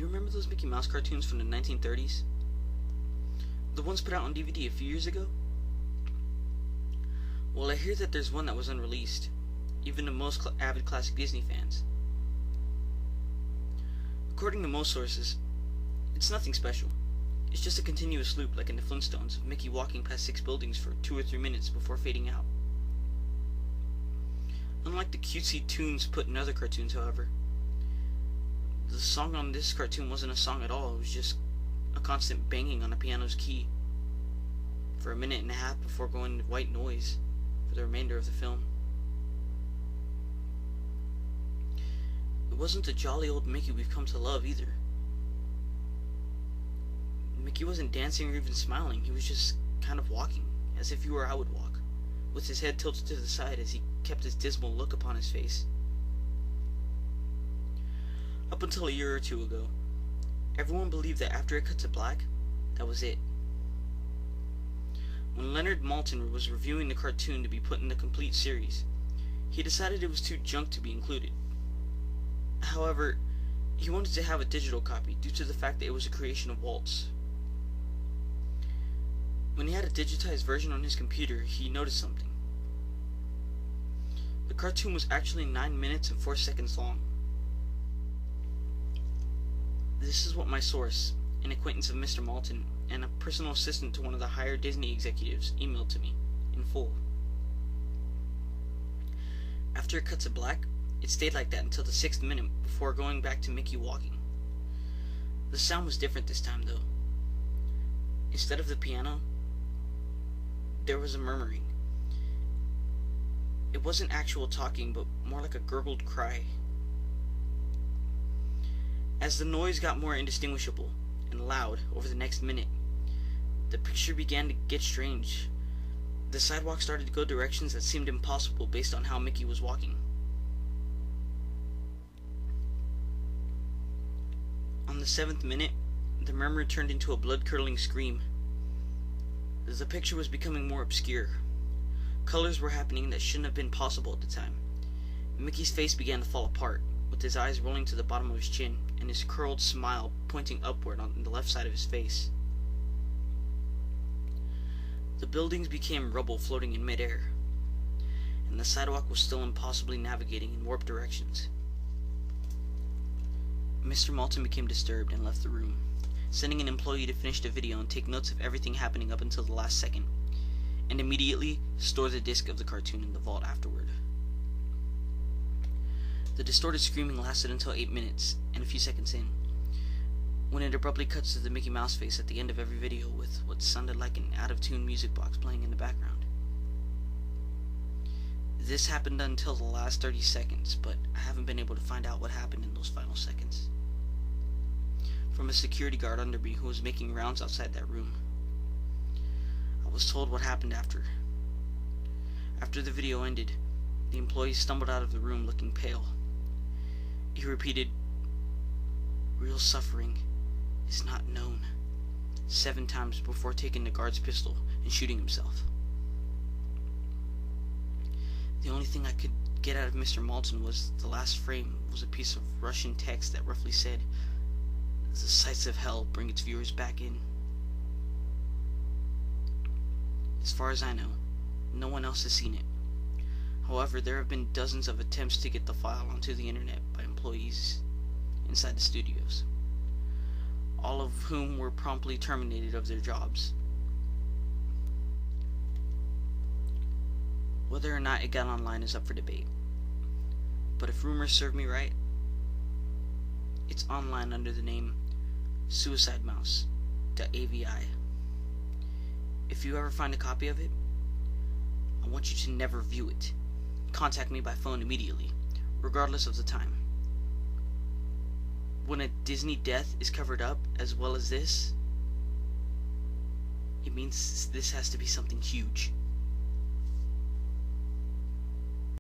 you remember those Mickey Mouse cartoons from the 1930s? The ones put out on DVD a few years ago? Well, I hear that there's one that was unreleased, even to most avid classic Disney fans. According to most sources, it's nothing special. It's just a continuous loop like in the Flintstones of Mickey walking past 6 buildings for 2 or 3 minutes before fading out. Unlike the cutesy tunes put in other cartoons, however, the song on this cartoon wasn't a song at all. It was just a constant banging on a piano's key for a minute and a half before going to white noise for the remainder of the film. It wasn't the jolly old Mickey we've come to love either. Mickey wasn't dancing or even smiling. He was just kind of walking, as if you or I would walk, with his head tilted to the side as he kept his dismal look upon his face. Up until a year or two ago, everyone believed that after it cut to black, that was it. When Leonard Maltin was reviewing the cartoon to be put in the complete series, he decided it was too junk to be included. However, he wanted to have a digital copy due to the fact that it was a creation of Walt's. When he had a digitized version on his computer, he noticed something. The cartoon was actually 9 minutes and 4 seconds long. This is what my source, an acquaintance of Mr. Maltin and a personal assistant to one of the higher Disney executives, emailed to me, in full. After it cut to black, it stayed like that until the 6th minute before going back to Mickey walking. The sound was different this time, though. Instead of the piano, there was a murmuring. It wasn't actual talking, but more like a gurgled cry. As the noise got more indistinguishable and loud over the next minute, the picture began to get strange. The sidewalk started to go directions that seemed impossible based on how Mickey was walking. On the 7th minute, the murmur turned into a blood-curdling scream. The picture was becoming more obscure. Colors were happening that shouldn't have been possible at the time. Mickey's face began to fall apart, with his eyes rolling to the bottom of his chin, and his curled smile pointing upward on the left side of his face. The buildings became rubble floating in midair, and the sidewalk was still impossibly navigating in warped directions. Mr. Maltin became disturbed and left the room, sending an employee to finish the video and take notes of everything happening up until the last second, and immediately store the disc of the cartoon in the vault afterward. The distorted screaming lasted until 8 minutes and a few seconds in, when it abruptly cuts to the Mickey Mouse face at the end of every video with what sounded like an out-of-tune music box playing in the background. This happened until the last 30 seconds, but I haven't been able to find out what happened in those final seconds. From a security guard under me who was making rounds outside that room, I was told what happened after. After the video ended, the employee stumbled out of the room looking pale. He repeated, "Real suffering is not known," 7 times before taking the guard's pistol and shooting himself. The only thing I could get out of Mr. Maltin was the last frame was a piece of Russian text that roughly said, "The sights of hell bring its viewers back in." As far as I know, no one else has seen it. However, there have been dozens of attempts to get the file onto the internet by employees inside the studios, all of whom were promptly terminated of their jobs. Whether or not it got online is up for debate, but if rumors serve me right, it's online under the name SuicideMouse.avi. If you ever find a copy of it, I want you to never view it. Contact me by phone immediately, regardless of the time. When a Disney death is covered up as well as this, it means this has to be something huge.